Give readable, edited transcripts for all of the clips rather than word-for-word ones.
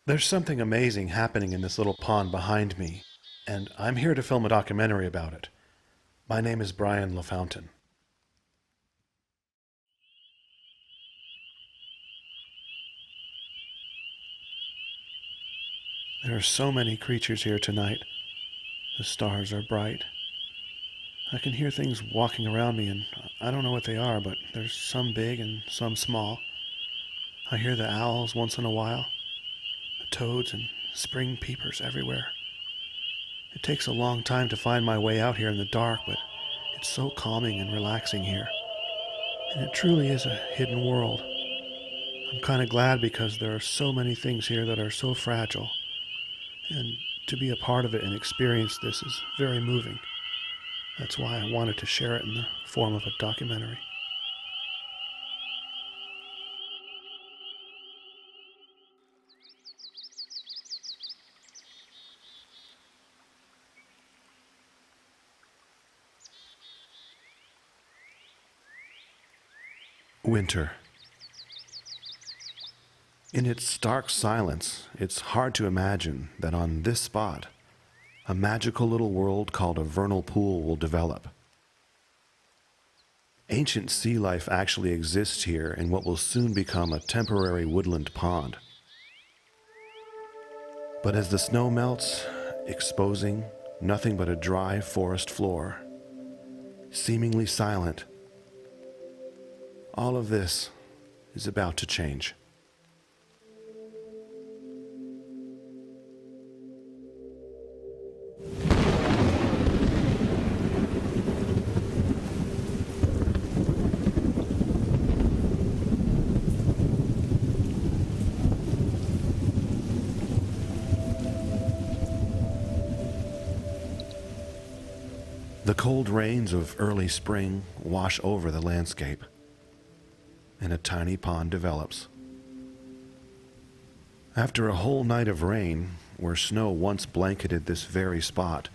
There's something amazing happening in this little pond behind me, and I'm here to film a documentary about it. My name is Brian LaFountain. There are so many creatures here tonight. The stars are bright. I can hear things walking around me, and I don't know what they are, but there's some big and some small. I hear the owls once in a while, the toads and spring peepers everywhere. It takes a long time to find my way out here in the dark, but it's so calming and relaxing here. And it truly is a hidden world. I'm kind of glad because there are so many things here that are so fragile. And to be a part of it and experience this is very moving. That's why I wanted to share it in the form of a documentary. Winter. In its stark silence, it's hard to imagine that on this spot, a magical little world called a vernal pool will develop. Ancient sea life actually exists here in what will soon become a temporary woodland pond. But as the snow melts, exposing nothing but a dry forest floor, seemingly silent, all of this is about to change. The cold rains of early spring wash over the landscape, and a tiny pond develops. After a whole night of rain, where snow once blanketed this very spot,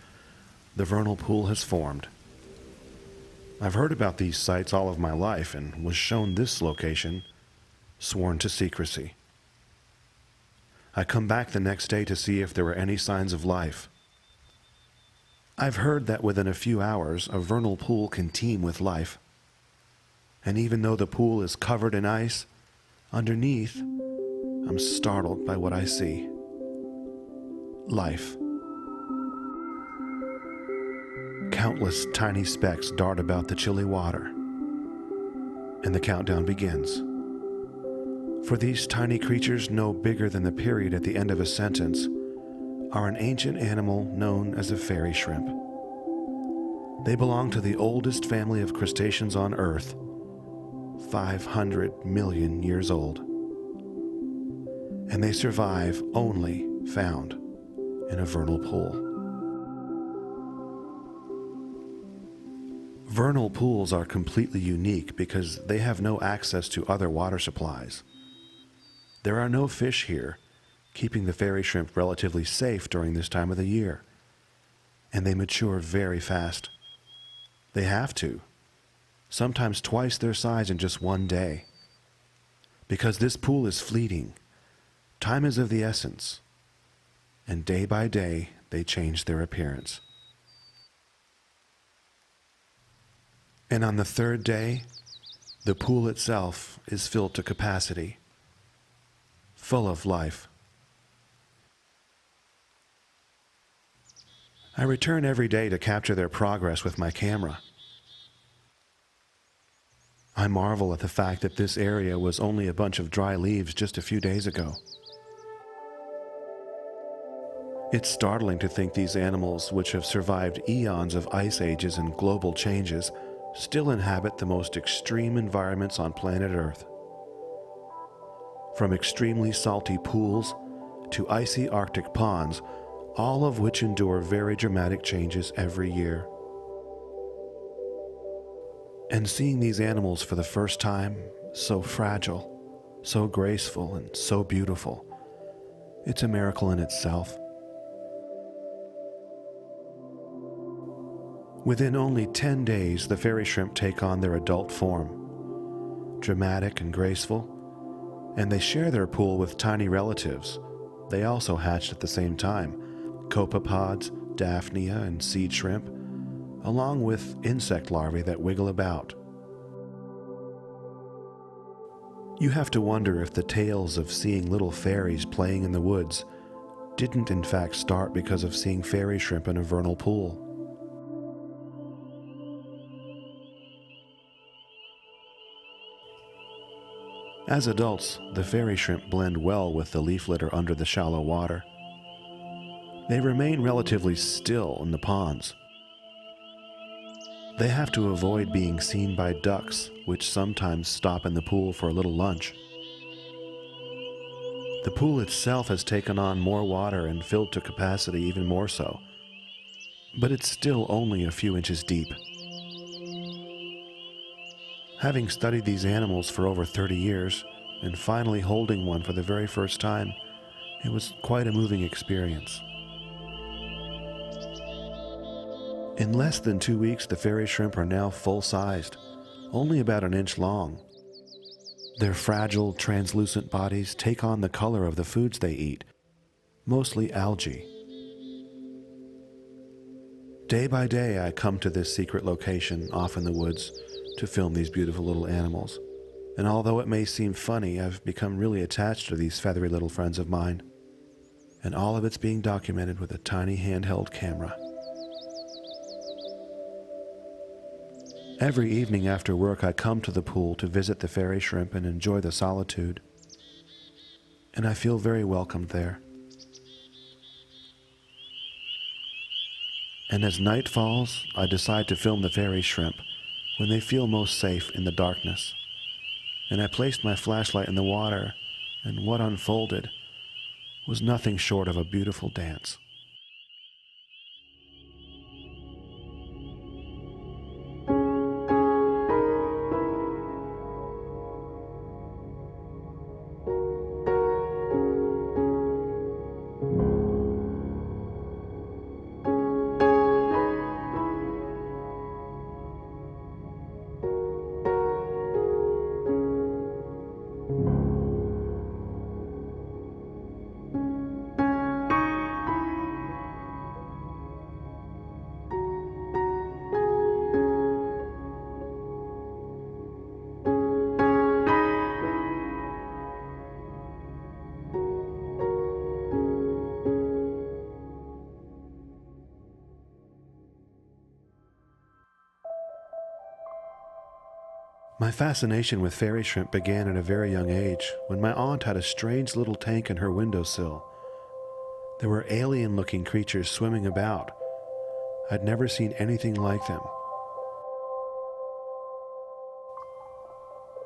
the vernal pool has formed. I've heard about these sites all of my life and was shown this location, sworn to secrecy. I come back the next day to see if there were any signs of life. I've heard that within a few hours, a vernal pool can teem with life. And even though the pool is covered in ice, underneath, I'm startled by what I see. Life. Countless tiny specks dart about the chilly water. And the countdown begins. For these tiny creatures no bigger than the period at the end of a sentence are an ancient animal known as a fairy shrimp. They belong to the oldest family of crustaceans on Earth, 500 million years old. And they survive only found in a vernal pool. Vernal pools are completely unique because they have no access to other water supplies. There are no fish here, keeping the fairy shrimp relatively safe during this time of the year. And they mature very fast. They have to, sometimes twice their size in just one day. Because this pool is fleeting, time is of the essence, and day by day they change their appearance. And on the third day, the pool itself is filled to capacity, full of life. I return every day to capture their progress with my camera. I marvel at the fact that this area was only a bunch of dry leaves just a few days ago. It's startling to think these animals, which have survived eons of ice ages and global changes, still inhabit the most extreme environments on planet Earth. From extremely salty pools to icy Arctic ponds, all of which endure very dramatic changes every year. And seeing these animals for the first time, so fragile, so graceful, and so beautiful, it's a miracle in itself. Within only 10 days, the fairy shrimp take on their adult form, dramatic and graceful, and they share their pool with tiny relatives, They also hatched at the same time, copepods, daphnia, and seed shrimp, along with insect larvae that wiggle about. You have to wonder if the tales of seeing little fairies playing in the woods didn't in fact start because of seeing fairy shrimp in a vernal pool. As adults, the fairy shrimp blend well with the leaf litter under the shallow water. They remain relatively still in the ponds. They have to avoid being seen by ducks, which sometimes stop in the pool for a little lunch. The pool itself has taken on more water and filled to capacity even more so, but it's still only a few inches deep. Having studied these animals for over 30 years, and finally holding one for the very first time, it was quite a moving experience. In less than 2 weeks, the fairy shrimp are now full-sized, only about an inch long. Their fragile, translucent bodies take on the color of the foods they eat, mostly algae. Day by day, I come to this secret location off in the woods to film these beautiful little animals. And although it may seem funny, I've become really attached to these feathery little friends of mine. And all of it's being documented with a tiny handheld camera. Every evening after work, I come to the pool to visit the fairy shrimp and enjoy the solitude. And I feel very welcomed there. And as night falls, I decide to film the fairy shrimp when they feel most safe in the darkness. And I placed my flashlight in the water, and what unfolded was nothing short of a beautiful dance. My fascination with fairy shrimp began at a very young age, when my aunt had a strange little tank in her windowsill. There were alien-looking creatures swimming about. I'd never seen anything like them.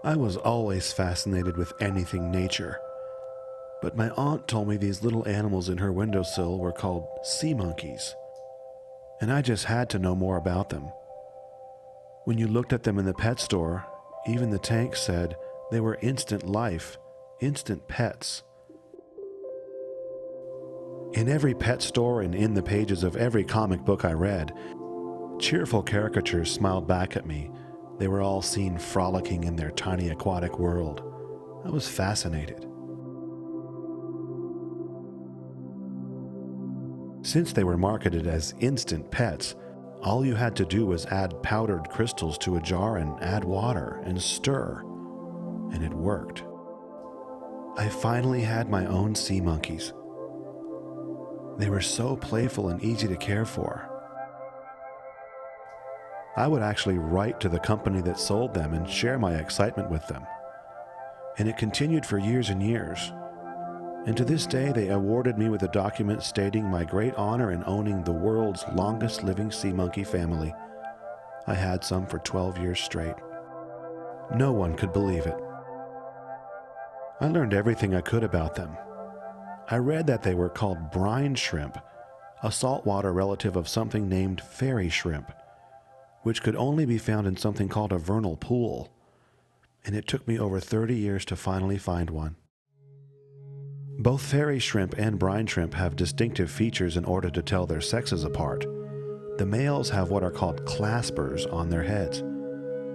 I was always fascinated with anything nature, but my aunt told me these little animals in her windowsill were called sea monkeys, and I just had to know more about them. When you looked at them in the pet store, even the tank said they were instant life, instant pets. In every pet store and in the pages of every comic book I read, cheerful caricatures smiled back at me. They were all seen frolicking in their tiny aquatic world. I was fascinated. Since they were marketed as instant pets, all you had to do was add powdered crystals to a jar and add water and stir, and it worked. I finally had my own sea monkeys. They were so playful and easy to care for. I would actually write to the company that sold them and share my excitement with them. And it continued for years and years. And to this day, they awarded me with a document stating my great honor in owning the world's longest living sea monkey family. I had some for 12 years straight. No one could believe it. I learned everything I could about them. I read that they were called brine shrimp, a saltwater relative of something named fairy shrimp, which could only be found in something called a vernal pool. And it took me over 30 years to finally find one. Both fairy shrimp and brine shrimp have distinctive features in order to tell their sexes apart. The males have what are called claspers on their heads,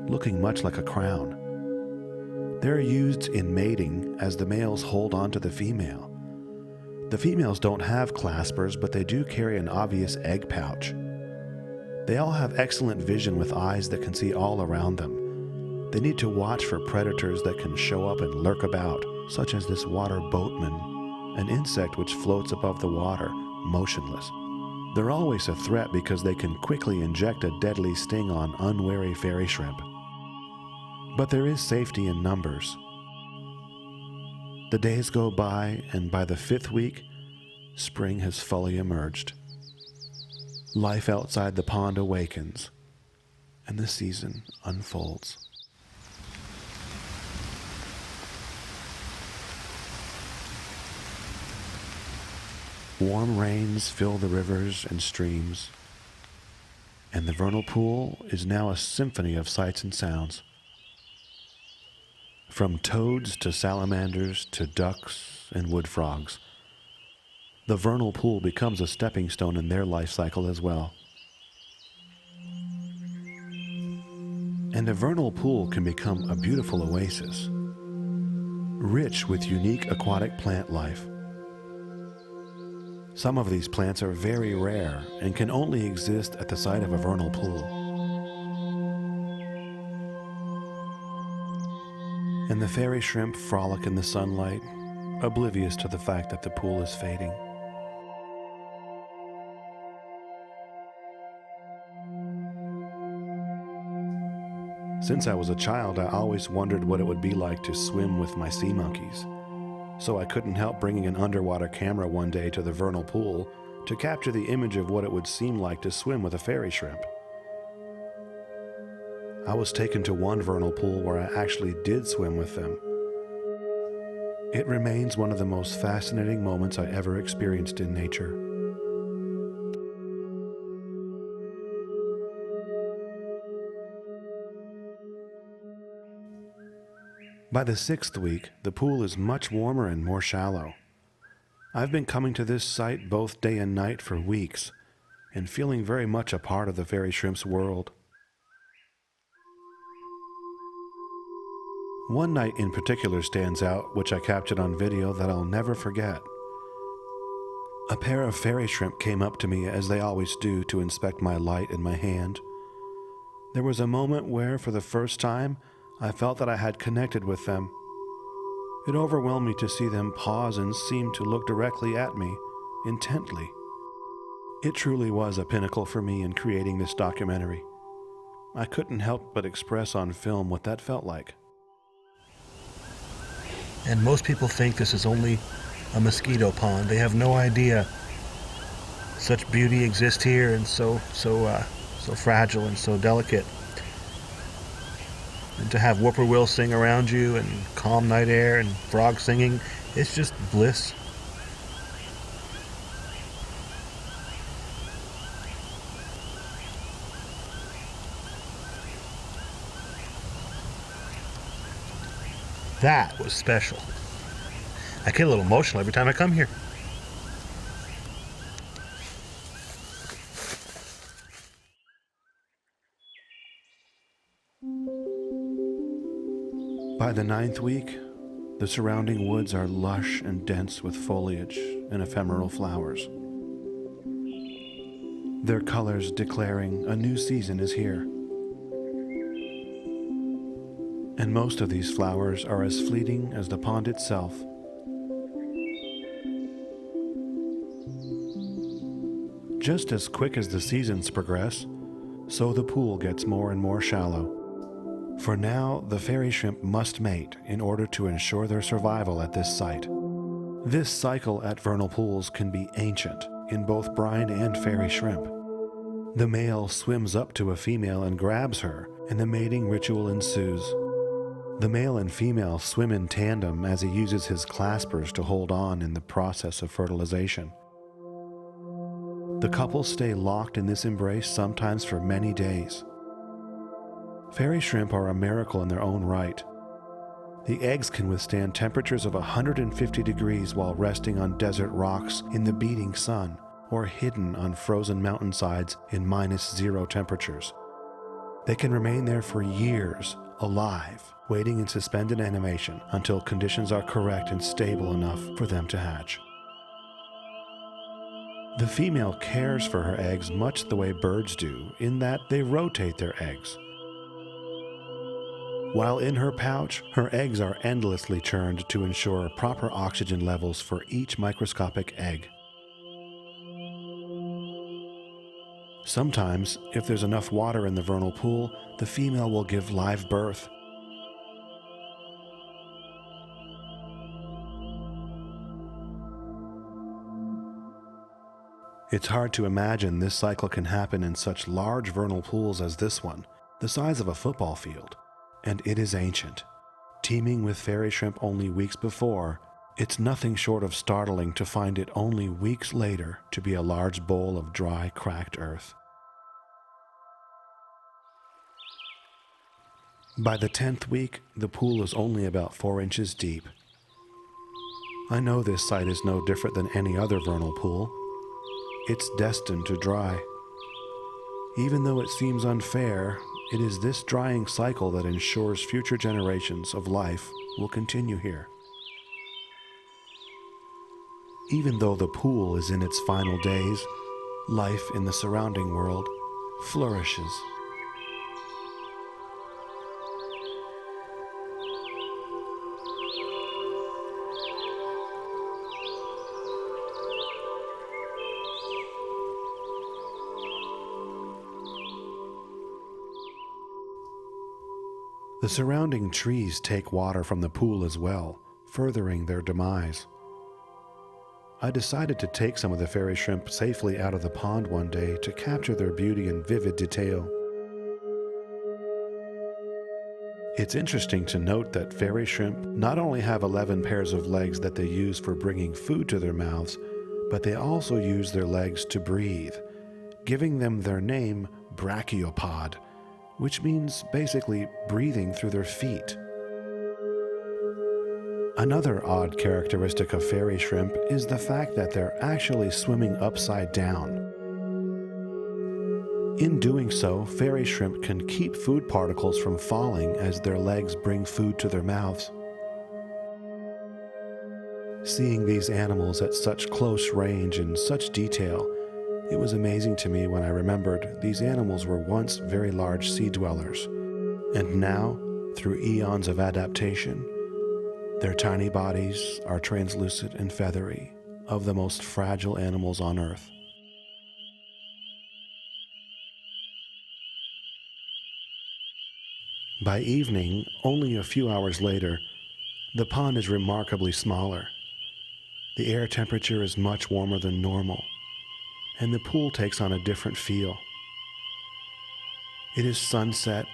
looking much like a crown. They're used in mating as the males hold on to the female. The females don't have claspers, but they do carry an obvious egg pouch. They all have excellent vision with eyes that can see all around them. They need to watch for predators that can show up and lurk about, such as this water boatman, an insect which floats above the water, motionless. They're always a threat because they can quickly inject a deadly sting on unwary fairy shrimp. But there is safety in numbers. The days go by, and by the 5th week, spring has fully emerged. Life outside the pond awakens, and the season unfolds. Warm rains fill the rivers and streams, and the vernal pool is now a symphony of sights and sounds. From toads to salamanders to ducks and wood frogs, the vernal pool becomes a stepping stone in their life cycle as well. And a vernal pool can become a beautiful oasis, rich with unique aquatic plant life. Some of these plants are very rare and can only exist at the site of a vernal pool. And the fairy shrimp frolic in the sunlight, oblivious to the fact that the pool is fading. Since I was a child, I always wondered what it would be like to swim with my sea monkeys. So I couldn't help bringing an underwater camera one day to the vernal pool to capture the image of what it would seem like to swim with a fairy shrimp. I was taken to one vernal pool where I actually did swim with them. It remains one of the most fascinating moments I ever experienced in nature. By the 6th week, the pool is much warmer and more shallow. I've been coming to this site both day and night for weeks, and feeling very much a part of the fairy shrimp's world. One night in particular stands out, which I captured on video that I'll never forget. A pair of fairy shrimp came up to me as they always do to inspect my light in my hand. There was a moment where, for the first time, I felt that I had connected with them. It overwhelmed me to see them pause and seem to look directly at me, intently. It truly was a pinnacle for me in creating this documentary. I couldn't help but express on film what that felt like. And most people think this is only a mosquito pond. They have no idea such beauty exists here, and so fragile and so delicate. And to have whippoorwills sing around you and calm night air and frogs singing, it's just bliss. That was special. I get a little emotional every time I come here. By the 9th week, the surrounding woods are lush and dense with foliage and ephemeral flowers, their colors declaring a new season is here. And most of these flowers are as fleeting as the pond itself. Just as quick as the seasons progress, so the pool gets more and more shallow. For now, the fairy shrimp must mate in order to ensure their survival at this site. This cycle at vernal pools can be ancient in both brine and fairy shrimp. The male swims up to a female and grabs her, and the mating ritual ensues. The male and female swim in tandem as he uses his claspers to hold on in the process of fertilization. The couple stay locked in this embrace sometimes for many days. Fairy shrimp are a miracle in their own right. The eggs can withstand temperatures of 150 degrees while resting on desert rocks in the beating sun, or hidden on frozen mountainsides in -0 temperatures. They can remain there for years, alive, waiting in suspended animation until conditions are correct and stable enough for them to hatch. The female cares for her eggs much the way birds do, in that they rotate their eggs. While in her pouch, her eggs are endlessly churned to ensure proper oxygen levels for each microscopic egg. Sometimes, if there's enough water in the vernal pool, the female will give live birth. It's hard to imagine this cycle can happen in such large vernal pools as this one, the size of a football field. And it is ancient. Teeming with fairy shrimp only weeks before, it's nothing short of startling to find it only weeks later to be a large bowl of dry, cracked earth. By the 10th week, the pool is only about 4 inches deep. I know this site is no different than any other vernal pool. It's destined to dry. Even though it seems unfair, it is this drying cycle that ensures future generations of life will continue here. Even though the pool is in its final days, life in the surrounding world flourishes. The surrounding trees take water from the pool as well, furthering their demise. I decided to take some of the fairy shrimp safely out of the pond one day to capture their beauty in vivid detail. It's interesting to note that fairy shrimp not only have 11 pairs of legs that they use for bringing food to their mouths, but they also use their legs to breathe, giving them their name brachiopod, which means basically breathing through their feet. Another odd characteristic of fairy shrimp is the fact that they're actually swimming upside down. In doing so, fairy shrimp can keep food particles from falling as their legs bring food to their mouths. Seeing these animals at such close range and such detail, it was amazing to me when I remembered these animals were once very large sea dwellers, and now, through eons of adaptation, their tiny bodies are translucent and feathery, of the most fragile animals on Earth. By evening, only a few hours later, the pond is remarkably smaller. The air temperature is much warmer than normal, and the pool takes on a different feel. It is sunset,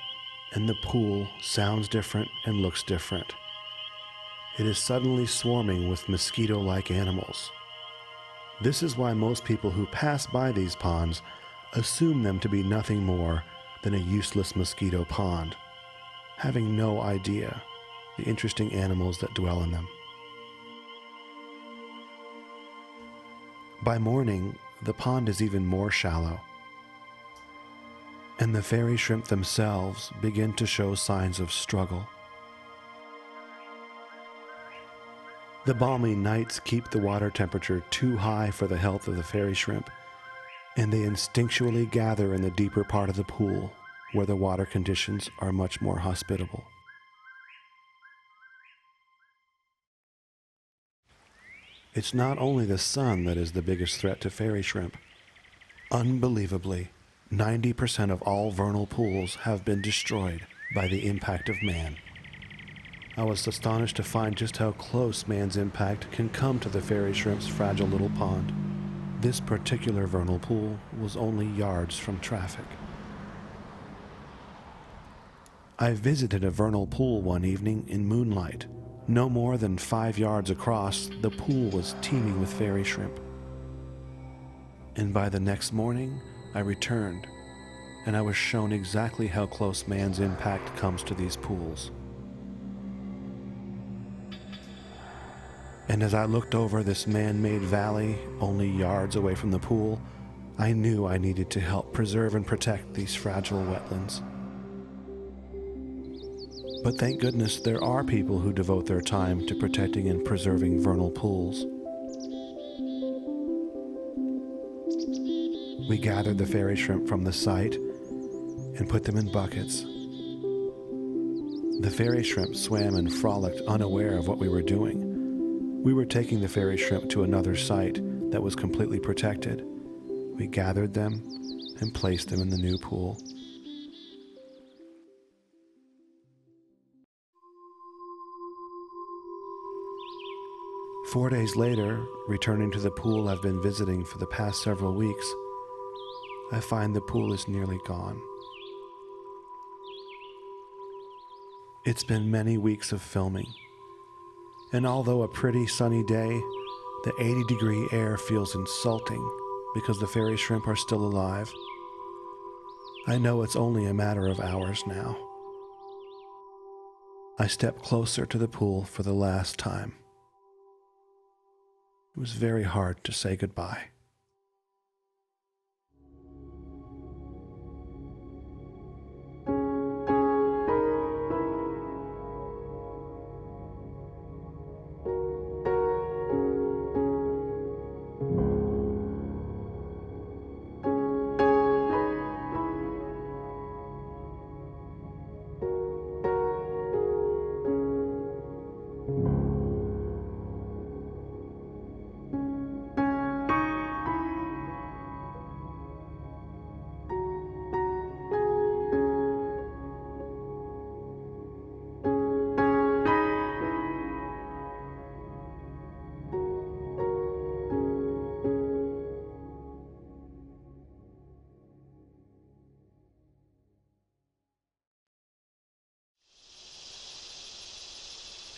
and the pool sounds different and looks different. It is suddenly swarming with mosquito-like animals. This is why most people who pass by these ponds assume them to be nothing more than a useless mosquito pond, having no idea the interesting animals that dwell in them. By morning, the pond is even more shallow, and the fairy shrimp themselves begin to show signs of struggle. The balmy nights keep the water temperature too high for the health of the fairy shrimp, and they instinctually gather in the deeper part of the pool, where the water conditions are much more hospitable. It's not only the sun that is the biggest threat to fairy shrimp. Unbelievably, 90% of all vernal pools have been destroyed by the impact of man. I was astonished to find just how close man's impact can come to the fairy shrimp's fragile little pond. This particular vernal pool was only yards from traffic. I visited a vernal pool one evening in moonlight. No more than 5 yards across, the pool was teeming with fairy shrimp. And by the next morning, I returned, and I was shown exactly how close man's impact comes to these pools. And as I looked over this man-made valley, only yards away from the pool, I knew I needed to help preserve and protect these fragile wetlands. But thank goodness there are people who devote their time to protecting and preserving vernal pools. We gathered the fairy shrimp from the site and put them in buckets. The fairy shrimp swam and frolicked, unaware of what we were doing. We were taking the fairy shrimp to another site that was completely protected. We gathered them and placed them in the new pool. Four days later, returning to the pool I've been visiting for the past several weeks, I find the pool is nearly gone. It's been many weeks of filming, and although a pretty sunny day, the 80-degree air feels insulting because the fairy shrimp are still alive. I know it's only a matter of hours now. I step closer to the pool for the last time. It was very hard to say goodbye.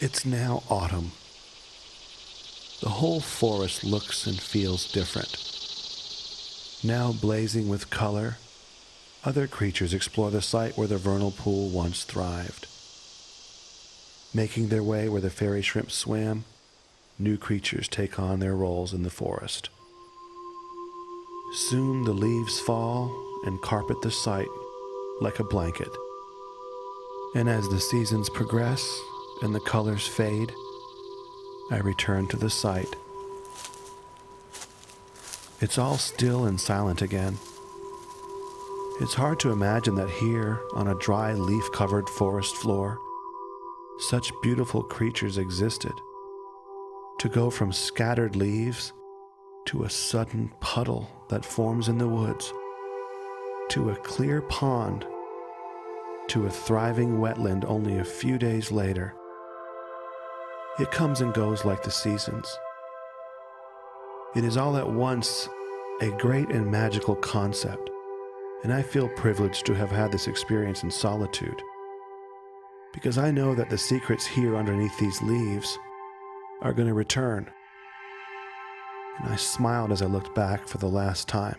It's now autumn. The whole forest looks and feels different. Now blazing with color, other creatures explore the site where the vernal pool once thrived. Making their way where the fairy shrimp swam, new creatures take on their roles in the forest. Soon the leaves fall and carpet the site like a blanket. And as the seasons progress and the colors fade, I return to the site. It's all still and silent again. It's hard to imagine that here, on a dry, leaf-covered forest floor, such beautiful creatures existed. To go from scattered leaves to a sudden puddle that forms in the woods, to a clear pond, to a thriving wetland only a few days later. It comes and goes like the seasons. It is all at once a great and magical concept, and I feel privileged to have had this experience in solitude, because I know that the secrets here underneath these leaves are going to return. And I smiled as I looked back for the last time.